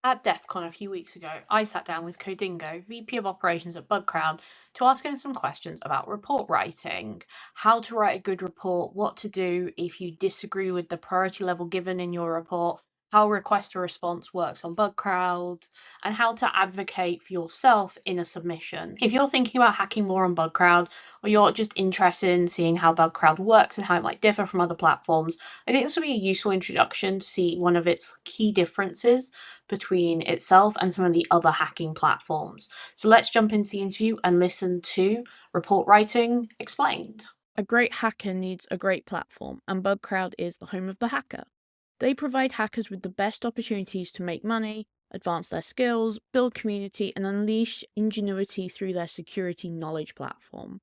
At DEFCON a few weeks ago, I sat down with Codingo, VP of Operations at Bugcrowd, to ask him some questions about report writing, how to write a good report, what to do if you disagree with the priority level given in your report, how request to response works on Bugcrowd, and how to advocate for yourself in a submission. If you're thinking about hacking more on Bugcrowd, or you're just interested in seeing how Bugcrowd works and how it might differ from other platforms, I think this will be a useful introduction to see one of its key differences between itself and some of the other hacking platforms. So let's jump into the interview and listen to report writing explained. A great hacker needs a great platform, and Bugcrowd is the home of the hacker. They provide hackers with the best opportunities to make money, advance their skills, build community, and unleash ingenuity through their security knowledge platform.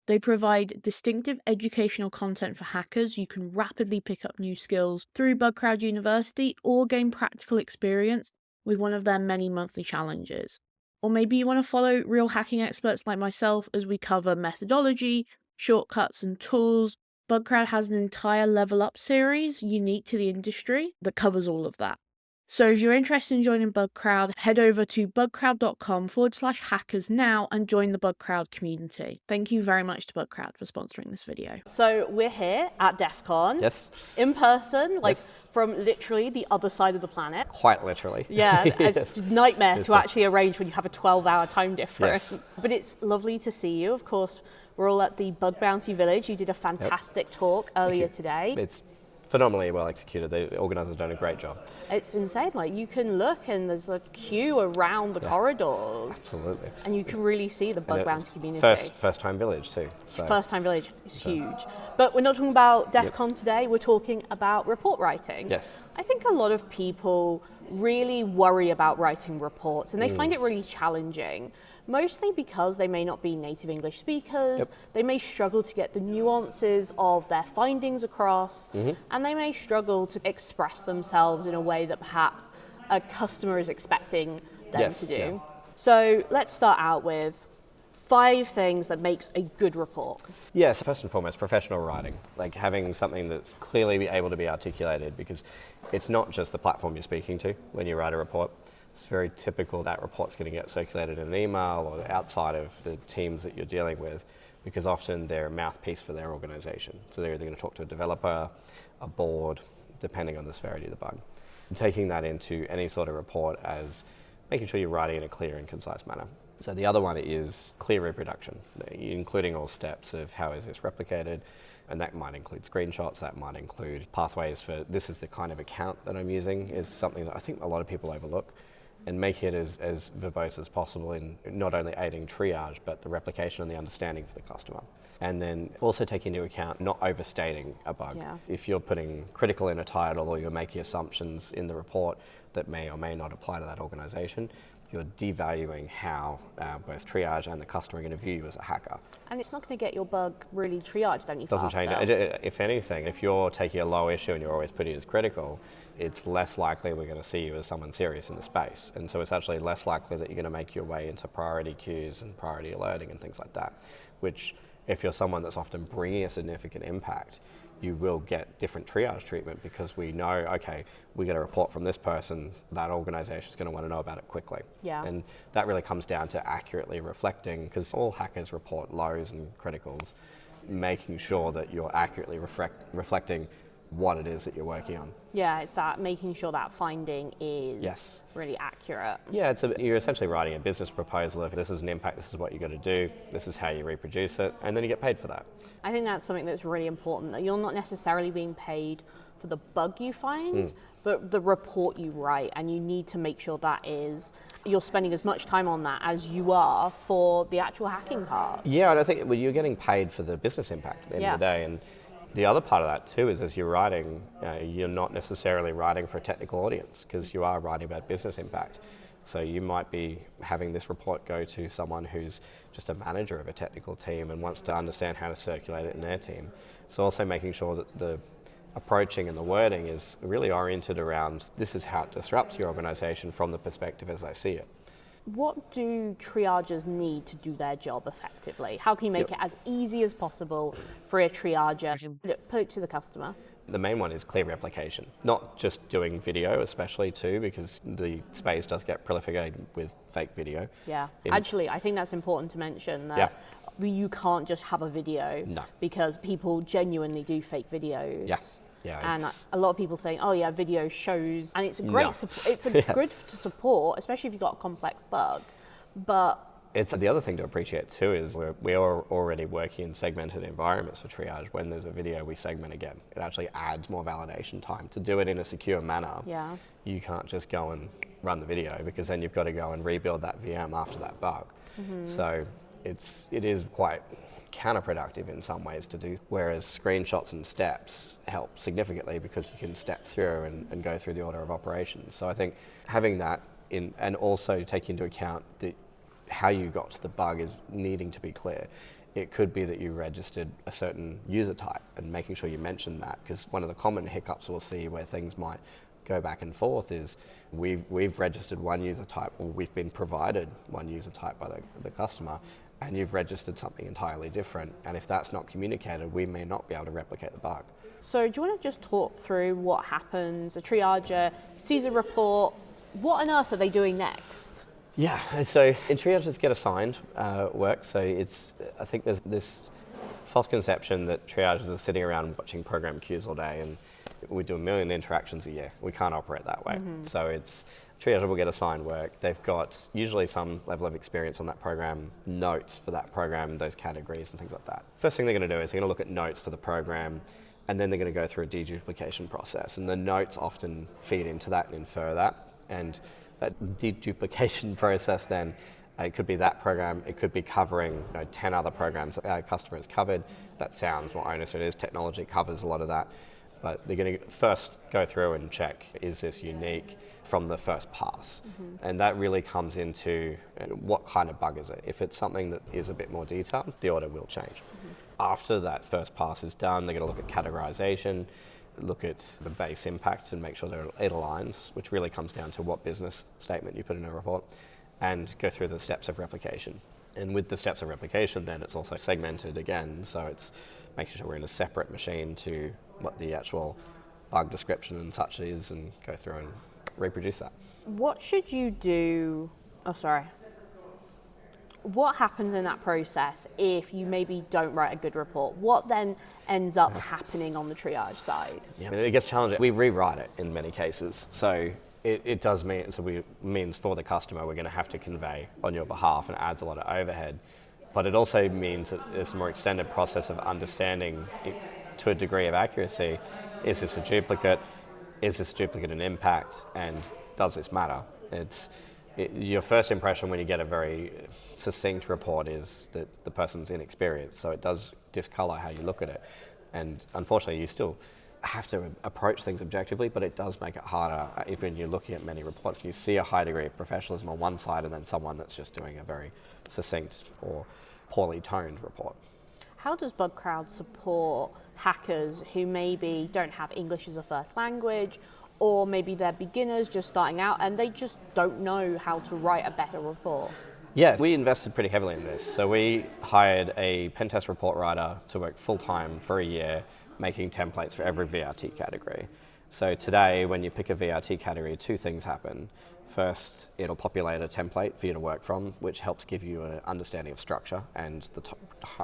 They provide distinctive educational content for hackers. You can rapidly pick up new skills through Bugcrowd University or gain practical experience with one of their many monthly challenges. Or maybe you want to follow real hacking experts like myself as we cover methodology, shortcuts, and tools. Bugcrowd has an entire level up series unique to the industry that covers all of that. So if you're interested in joining Bugcrowd, head over to bugcrowd.com/hackers now and join the Bugcrowd community. Thank you very much to Bugcrowd for sponsoring this video. So we're here at DEFCON, Yes, in person, like Yes. from literally the other side of the planet. quite literally. Yeah, Yes. it's a nightmare It's to actually arrange when you have a 12-hour time difference. Yes. But it's lovely to see you. Of course, we're all at the Bug Bounty Village. You did a fantastic talk earlier today. It's phenomenally well executed. The organisers have done a great job. It's insane. Like, you can look and there's a queue around the corridors, Absolutely. and you can really see the Bug And Bounty community. First time village too. So First time village is huge. But we're not talking about DEFCON today, we're talking about report writing. Yes. I think a lot of people really worry about writing reports and they find it really challenging, mostly because they may not be native English speakers, they may struggle to get the nuances of their findings across, and they may struggle to express themselves in a way that perhaps a customer is expecting them to do. Yeah. So let's start out with 5 things that makes a good report. Yes, first and foremost, professional writing, like having something that's clearly able to be articulated, because it's not just the platform you're speaking to when you write a report. It's very typical that report's going to get circulated in an email or outside of the teams that you're dealing with, because often they're a mouthpiece for their organization. So they're either going to talk to a developer, a board, depending on the severity of the bug. And taking that into any sort of report as making sure you're writing in a clear and concise manner. So the other one is clear reproduction, including all steps of how is this replicated, and that might include screenshots, that might include pathways for this is the kind of account that I'm using, is something that I think a lot of people overlook, and make it as verbose as possible in not only aiding triage, but the replication and the understanding for the customer. And then also take into account not overstating a bug. Yeah. If you're putting critical in a title or you're making assumptions in the report that may or may not apply to that organization, you're devaluing how both triage and the customer are going to view you as a hacker. And it's not going to get your bug really triaged any Doesn't faster. change it. If anything, if you're taking a low issue and you're always putting it as critical, it's less likely we're going to see you as someone serious in the space. And so it's actually less likely that you're going to make your way into priority queues and priority alerting and things like that, which if you're someone that's often bringing a significant impact, you will get different triage treatment, because we know, okay, we get a report from this person, that organization is going to want to know about it quickly. Yeah. And that really comes down to accurately reflecting, because all hackers report lows and criticals, making sure that you're accurately reflecting what it is that you're working on. Yeah, it's that making sure that finding is Yes. really accurate. Yeah, you're essentially writing a business proposal. If this is an impact, this is what you got to do, this is how you reproduce it, and then you get paid for that. I think that's something that's really important, that you're not necessarily being paid for the bug you find, but the report you write, and you need to make sure that you're spending as much time on that as you are for the actual hacking part. Yeah, and I think you're getting paid for the business impact at the end of the day. And the other part of that too is, as you're writing, you're not necessarily writing for a technical audience, because you are writing about business impact. So you might be having this report go to someone who's just a manager of a technical team and wants to understand how to circulate it in their team. So also making sure that the approaching and the wording is really oriented around this is how it disrupts your organization from the perspective as I see it. What do triagers need to do their job effectively? How can you make it as easy as possible for a triager to put it to the customer? The main one is clear replication, not just doing video, especially too, because the space does get proliferated with fake video. Yeah, actually, I think that's important to mention that you can't just have a video because people genuinely do fake videos. Yeah, and a lot of people think, oh yeah, video shows, and it's a great, it's a good to support, especially if you've got a complex bug, but it's the other thing to appreciate too is we are already working in segmented environments for triage. When there's a video, we segment again. It actually adds more validation time. To do it in a secure manner, you can't just go and run the video, because then you've got to go and rebuild that VM after that bug. So it is quite counterproductive in some ways to do, whereas screenshots and steps help significantly because you can step through and go through the order of operations. So I think having that in, and also taking into account that how you got to the bug is needing to be clear. It could be that you registered a certain user type, and making sure you mention that, because one of the common hiccups we'll see where things might go back and forth is we've registered one user type, or we've been provided one user type by the customer, and you've registered something entirely different, and if that's not communicated, we may not be able to replicate the bug. So do you want to just talk through what happens? A triager sees a report, what on earth are they doing next? Yeah, so in triages get assigned work, so I think there's this false conception that triages are sitting around watching program queues all day, and we do 1 million interactions a year. We can't operate that way. So triager will get assigned work. They've got usually some level of experience on that program, notes for that program, those categories and things like that. First thing they're going to do is they're going to look at notes for the program, and then they're going to go through a deduplication process, and the notes often feed into that and infer that. And that deduplication process then, it could be that program, it could be covering 10 other programs that our customer has covered. That sounds more onerous than it is. Technology covers a lot of that. But they're going to first go through and check, is this unique from the first pass? And that really comes into what kind of bug is it? If it's something that is a bit more detailed, the order will change. After that first pass is done, they're going to look at categorization, look at the base impact and make sure that it aligns, which really comes down to what business statement you put in a report, and go through the steps of replication. And with the steps of replication, then it's also segmented again, so it's making sure we're in a separate machine to what the actual bug description and such is, and go through and reproduce that. What should you do? What happens in that process if you maybe don't write a good report? What then ends up happening on the triage side? Yeah, it gets challenging. We rewrite it in many cases. So it does mean, means for the customer, we're going to have to convey on your behalf, and it adds a lot of overhead. But it also means that it's a more extended process of understanding it, to a degree of accuracy. Is this a duplicate? Is this a duplicate in impact? And does this matter? Your first impression when you get a very succinct report is that the person's inexperienced, so it does discolor how you look at it. And unfortunately, you still have to approach things objectively, but it does make it harder if when you're looking at many reports, you see a high degree of professionalism on one side and then someone that's just doing a very succinct or poorly toned report. How does Bugcrowd support hackers who maybe don't have English as a first language, or maybe they're beginners just starting out and they just don't know how to write a better report? Yeah, we invested pretty heavily in this. So we hired a pen test report writer to work full-time for a year, making templates for every VRT category. So today, when you pick a VRT category, two things happen. First, it'll populate a template for you to work from, which helps give you an understanding of structure and the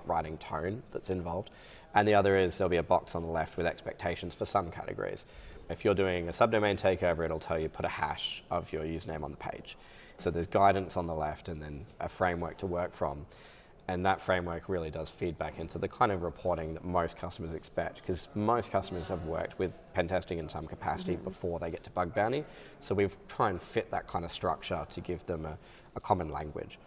writing tone that's involved. And the other is there'll be a box on the left with expectations for some categories. If you're doing a subdomain takeover, it'll tell you put a hash of your username on the page. So there's guidance on the left and then a framework to work from. And that framework really does feed back into the kind of reporting that most customers expect, because most customers have worked with pen testing in some capacity before they get to bug bounty. So we've tried and fit that kind of structure to give them a common language.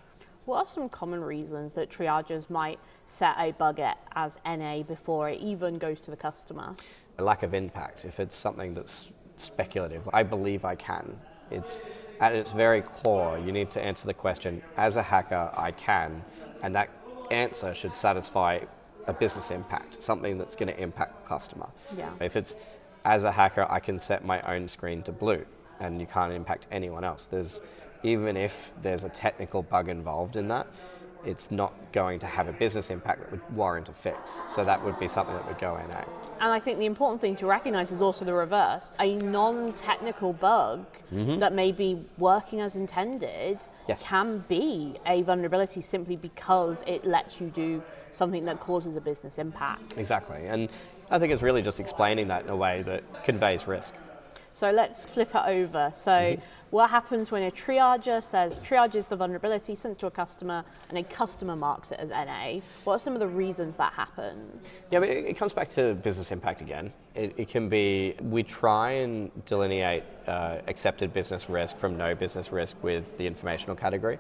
What are some common reasons that triagers might set a bug as NA before it even goes to the customer? A lack of impact. If it's something that's speculative, I believe I can. It's at its very core, you need to answer the question, as a hacker, I can, and that answer should satisfy a business impact, something that's going to impact the customer. Yeah. If it's, as a hacker, I can set my own screen to blue, and you can't impact anyone else. Even if there's a technical bug involved in that, it's not going to have a business impact that would warrant a fix. So that would be something that would go NA. And I think the important thing to recognize is also the reverse. A non-technical bug that may be working as intended can be a vulnerability simply because it lets you do something that causes a business impact. Exactly. And I think it's really just explaining that in a way that conveys risk. So let's flip it over. So what happens when a triager triages the vulnerability, sends to a customer, and a customer marks it as NA? What are some of the reasons that happens? Yeah, but it comes back to business impact again. It can be, we try and delineate accepted business risk from no business risk with the informational category.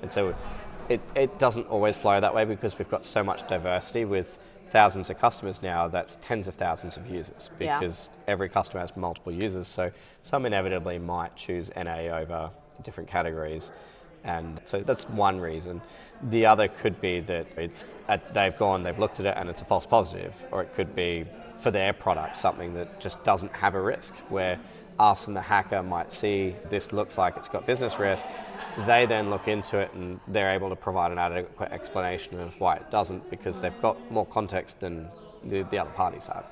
And so it doesn't always flow that way because we've got so much diversity with thousands of customers now. That's tens of thousands of users because every customer has multiple users. So some inevitably might choose NA over different categories. And so that's one reason. The other could be that they've looked at it and it's a false positive, or it could be for their product something that just doesn't have a risk, where us and the hacker might see this looks like it's got business risk. They then look into it and they're able to provide an adequate explanation of why it doesn't, because they've got more context than the other parties have.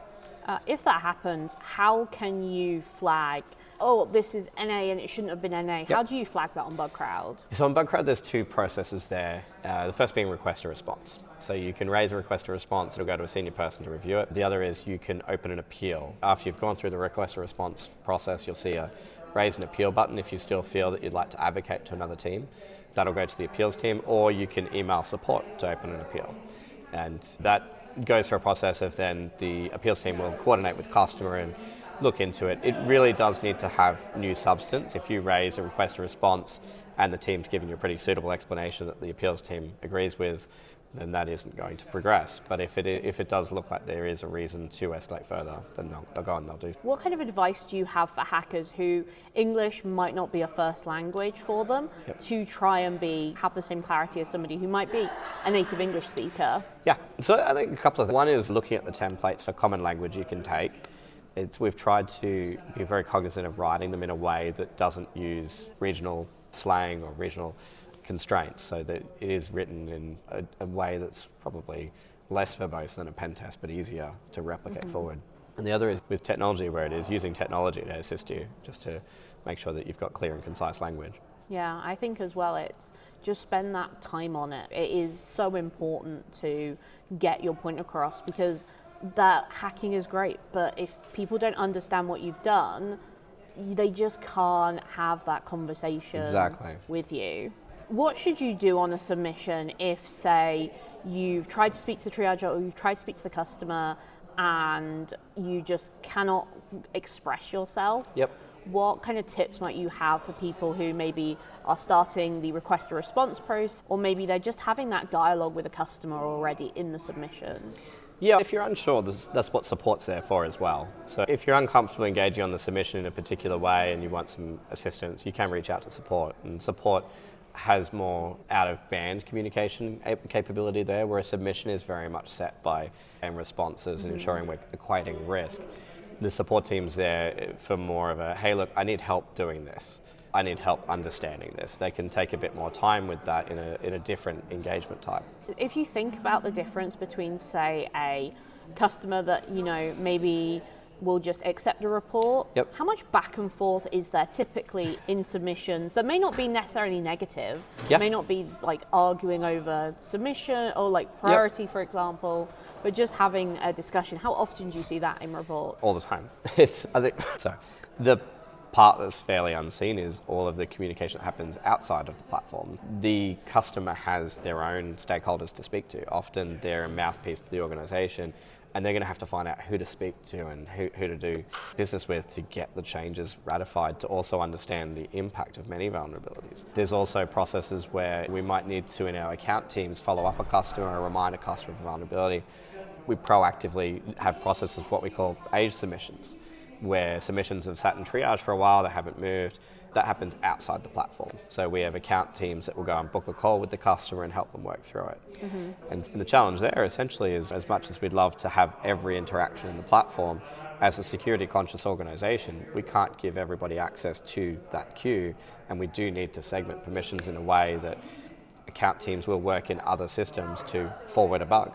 If that happens, how can you flag, oh, this is NA and it shouldn't have been NA? How do you flag that on Bugcrowd? So on Bugcrowd, there's two processes there. The first being request a response. So you can raise a request a response, it'll go to a senior person to review it. The other is you can open an appeal. After you've gone through the request a response process, you'll see a raise an appeal button if you still feel that you'd like to advocate to another team. That'll go to the appeals team, or you can email support to open an appeal. And that goes through a process of then the appeals team will coordinate with customer and look into it. It really does need to have new substance. If you raise a request a response and the team's giving you a pretty suitable explanation that the appeals team agrees with, then that isn't going to progress. But if it does look like there is a reason to escalate further, then they'll go and they'll do. What kind of advice do you have for hackers who English might not be a first language for them to try and have the same clarity as somebody who might be a native English speaker? Yeah, so I think a couple of things. One is looking at the templates for common language you can take. We've tried to be very cognizant of writing them in a way that doesn't use regional slang or regional constraints, so that it is written in a way that's probably less verbose than a pen test, but easier to replicate forward. And the other is with technology, where it is using technology to assist you, just to make sure that you've got clear and concise language. Yeah, I think as well, it's just spend that time on it. It is so important to get your point across, because that hacking is great, but if people don't understand what you've done, they just can't have that conversation with you. What should you do on a submission if, say, you've tried to speak to the triager or you've tried to speak to the customer and you just cannot express yourself? What kind of tips might you have for people who maybe are starting the request a response process, or maybe they're just having that dialogue with a customer already in the submission? Yeah, if you're unsure, that's what support's there for as well. So if you're uncomfortable engaging on the submission in a particular way and you want some assistance, you can reach out to support. And support has more out-of-band communication capability there, where a submission is very much set by responses and ensuring we're equating risk. The support team's there for more of a, hey, look, I need help doing this. I need help understanding this. They can take a bit more time with that in a different engagement type. If you think about the difference between, say, a customer that, maybe will just accept a report, how much back and forth is there typically in submissions that may not be necessarily negative, may not be like arguing over submission or like priority, for example, but just having a discussion? How often do you see that in reports? All the time. The part that's fairly unseen is all of the communication that happens outside of the platform. The customer has their own stakeholders to speak to. Often they're a mouthpiece to the organization, and they're going to have to find out who to speak to and who to do business with to get the changes ratified, to also understand the impact of many vulnerabilities. There's also processes where we might need to, in our account teams, follow up a customer or remind a customer of a vulnerability. We proactively have processes, what we call age submissions, where submissions have sat in triage for a while, they haven't moved. That happens outside the platform. So we have account teams that will go and book a call with the customer and help them work through it. And the challenge there essentially is, as much as we'd love to have every interaction in the platform, as a security conscious organization, we can't give everybody access to that queue, and we do need to segment permissions in a way that account teams will work in other systems to forward a bug.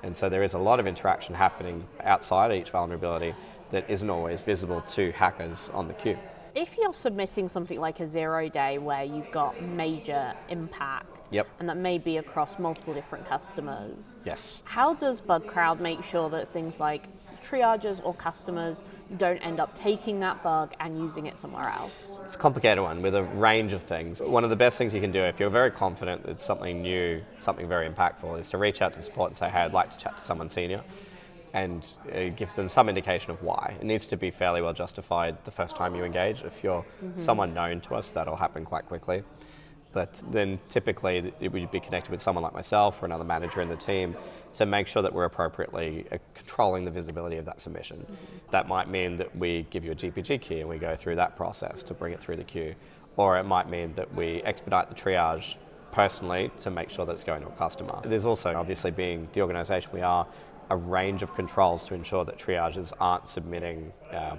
And so there is a lot of interaction happening outside each vulnerability that isn't always visible to hackers on the queue. If you're submitting something like a 0 day where you've got major impact, Yep. and that may be across multiple different customers, Yes. how does Bugcrowd make sure that things like triagers or customers don't end up taking that bug and using it somewhere else? It's a complicated one with a range of things. One of the best things you can do if you're very confident it's something new, something very impactful, is to reach out to support and say, hey, I'd like to chat to someone senior, and give them some indication of why. It needs to be fairly well justified the first time you engage. If you're someone known to us, that'll happen quite quickly. But then typically it would be connected with someone like myself or another manager in the team to make sure that we're appropriately controlling the visibility of that submission. That might mean that we give you a GPG key and we go through that process to bring it through the queue. Or it might mean that we expedite the triage personally to make sure that it's going to a customer. There's also, obviously, being the organisation we are, a range of controls to ensure that triagers aren't submitting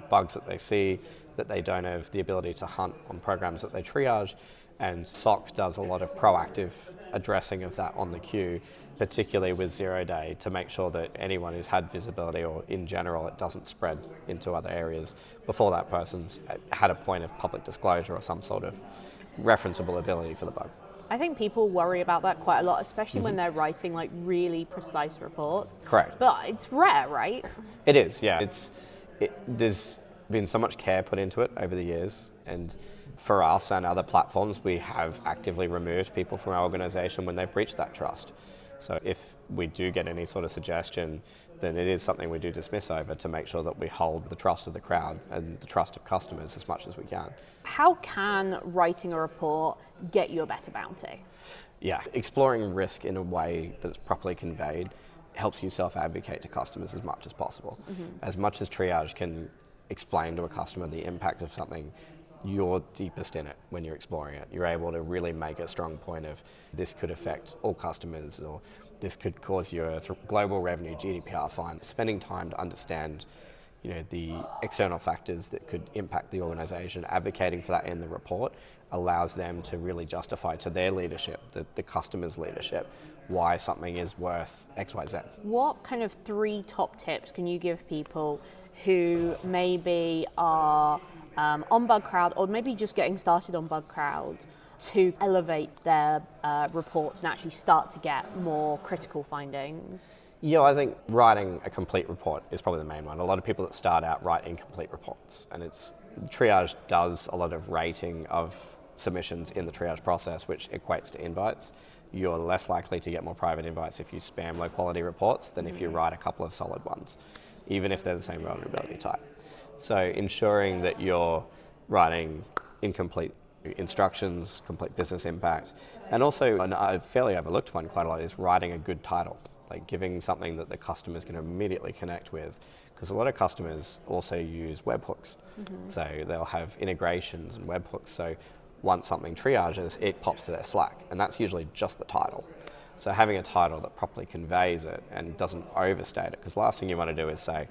bugs that they see, that they don't have the ability to hunt on programs that they triage. And SOC does a lot of proactive addressing of that on the queue, particularly with 0 day, to make sure that anyone who's had visibility, or in general it doesn't spread into other areas before that person's had a point of public disclosure or some sort of referenceable ability for the bug. I think people worry about that quite a lot, especially when they're writing like really precise reports. Correct. But it's rare, right? It is, yeah. There's been so much care put into it over the years, and for us and other platforms, we have actively removed people from our organisation when they've breached that trust. So if we do get any sort of suggestion, then it is something we do dismiss over to make sure that we hold the trust of the crowd and the trust of customers as much as we can. How can writing a report get you a better bounty? Yeah, exploring risk in a way that's properly conveyed helps you self-advocate to customers as much as possible. As much as triage can explain to a customer the impact of something, you're deepest in it when you're exploring it. You're able to really make a strong point of this could affect all customers, or this could cause you a global revenue GDPR fine. Spending time to understand, the external factors that could impact the organisation, advocating for that in the report allows them to really justify to their leadership, the customer's leadership, why something is worth X, Y, Z. What kind of 3 top tips can you give people who maybe are on Bugcrowd, or maybe just getting started on Bugcrowd, to elevate their reports and actually start to get more critical findings? Yeah, I think writing a complete report is probably the main one. A lot of people that start out write incomplete reports, and Triage does a lot of rating of submissions in the triage process, which equates to invites. You're less likely to get more private invites if you spam low quality reports than if you write a couple of solid ones, even if they're the same vulnerability type. So ensuring that you're writing incomplete instructions, complete business impact, and also a fairly overlooked one quite a lot is writing a good title, like giving something that the customer's going to immediately connect with, because a lot of customers also use webhooks. So they'll have integrations and webhooks, so once something triages, it pops to their Slack, and that's usually just the title. So having a title that properly conveys it and doesn't overstate it, because the last thing you want to do is say,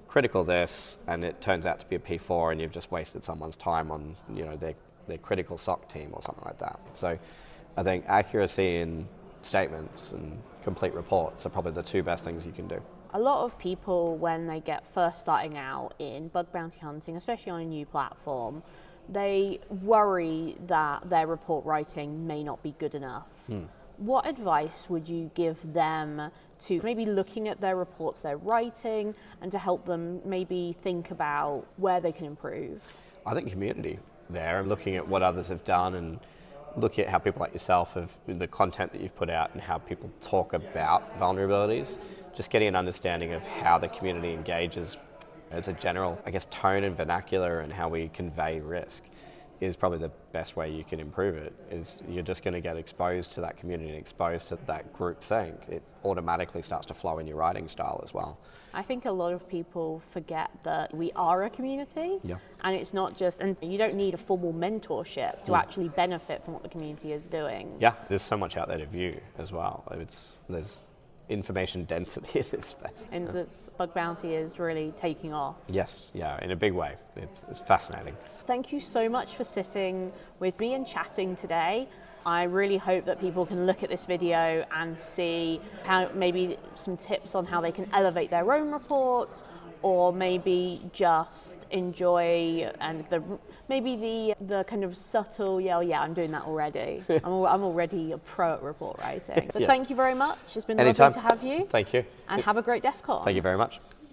critical this, and it turns out to be a P4 and you've just wasted someone's time on their critical SOC team or something like that. So I think accuracy in statements and complete reports are probably the 2 best things you can do. A lot of people, when they get first starting out in bug bounty hunting, especially on a new platform, they worry that their report writing may not be good enough. What advice would you give them to maybe looking at their reports they're writing and to help them maybe think about where they can improve? I think community there, and looking at what others have done and look at how people like yourself have, the content that you've put out and how people talk about vulnerabilities, just getting an understanding of how the community engages as a general, tone and vernacular and how we convey risk is probably the best way you can improve it. Is you're just going to get exposed to that community and exposed to that group think. It automatically starts to flow in your writing style as well. I think a lot of people forget that we are a community, and it's not just, and you don't need a formal mentorship to actually benefit from what the community is doing. Yeah, there's so much out there to view as well. There's information density in this space. And bug bounty is really taking off. Yes, yeah, in a big way. It's fascinating. Thank you so much for sitting with me and chatting today. I really hope that people can look at this video and see how maybe some tips on how they can elevate their own reports, or maybe just enjoy and maybe the kind of subtle, yeah, I'm doing that already. I'm already a pro at report writing. But Yes. Thank you very much. It's been Anytime. lovely to have you. Thank you. And have a great DEFCON. Thank you very much.